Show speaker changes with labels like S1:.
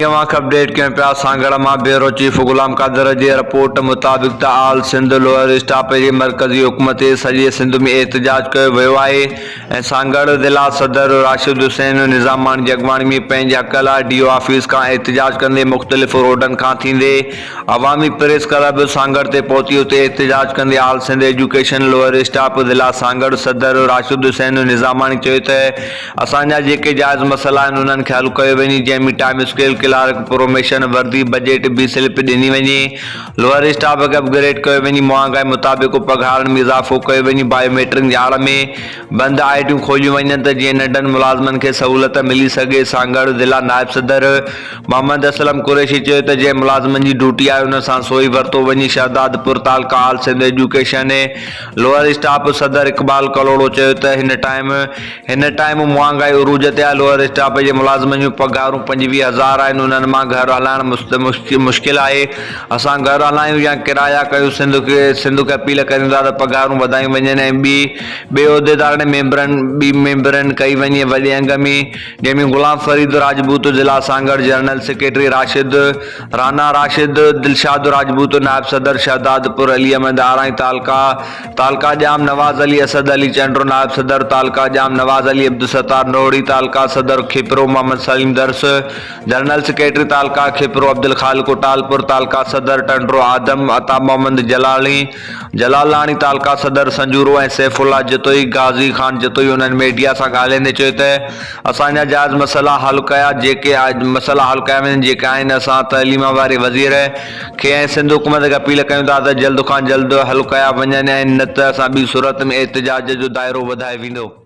S1: Update कयूं पिया सांगड़ मां ब्यूरो चीफ गुलाम कादर जी रिपोर्ट मुताबिक़ आल सिंध लोअर स्टाफ जी मरकज़ी हुकूमत सॼे सिंध में एहतजाज कयो वियो आहे ऐं सांगड़ ज़िला सदर राशिद हुसैन निज़ामानी जगवाणी में पंहिंजे हक़ लाइ DO ऑफिस खां एहतजाज कंदे मुख़्तलिफ़ रोडनि खां थींदे अवामी प्रेस क्लब सांगड़ ते पहुती उते एहतजाज कंदे आल सिंध एजुकेशन लोअर स्टाफ ज़िला सांगड़ सदर राशिद हुसैन निज़ामानी चयो त असांजा जेके जाइज़ मसइला आहिनि उन्हनि खे हल कयो वञे, जंहिंमें टाइम स्केल क्लार्क प्रोमोशन वर्दी बजट बी स्लिप ॾिनी वञे, लोअर स्टाफ खे अपग्रेड कयो वञे, महांगाई मुताबिक़ पघारनि में इज़ाफ़ो कयो वञे, बायोमेट्रिक जी आड़ में बंदि आईटियूं खोलियूं वञनि त जीअं नंढनि मुलाज़िमनि खे सहूलियत मिली सघे। सांगड़ ज़िला नायब सदर मोहम्मद असलम कुरैशी चयो त जंहिं मुलाज़िमनि जी ड्यूटी आहे उन सां सोई वरितो वञे। शहदादपुर तालका आल सिंध एजुकेशन लोअर स्टाफ सदर इकबाल कलोड़ो चयो त हिन टाइम महांगाई उरूज ते आहे। लोअर स्टाफ जे मुलाज़िमनि जूं पघारूं 25,000 आहिनि, उन्हनि मां घर हलाइण मुश्किल आहे। असां घर हलायूं या किराया कयूं, सिंध खे अपील कयूं था त पघारूं वधायूं वञनि ऐं ॿिए उहिदेदारनि मेंबरनि कई वञे वॾे अंग में, जंहिंमें गुलाम फरीद राजपूत ज़िला सांगड़, जनरल सेक्रेटरी राना राशिद, दिलशाद राजपूत नायब सदर शहदादपुर, अली अहमद आराई तालका जाम, नवाज़ अली असद अली चंड्रो नायब सदर तालका जाम, नवाज़ अली अब्दुल सत्तार नोहड़ी तालका सदर खिपरो, मोहम्मद सलीम दरस जनरल सेक्रेटरी तालका खिपरो, अब्दुल खालिक टालपुर तालका सदर टंडरो, आदम अता मोहम्मद जलालानी तालका सदर संजूरो ऐं सैफुल्ला जतोई, गाज़ी खान जतोई उन्हनि मीडिया सां ॻाल्हाईंदे चयो त असांजा जाइज़ मसइला हल कया वञनि जेके आहिनि। असां तइलीम वारे वज़ीर खे ऐं सिंध हुकूमत खे अपील कयूं था त जल्द खां जल्द हल कया वञनि ऐं न त असां ॿी सूरत में एहतजाज जो दाइरो वधाए वेंदो।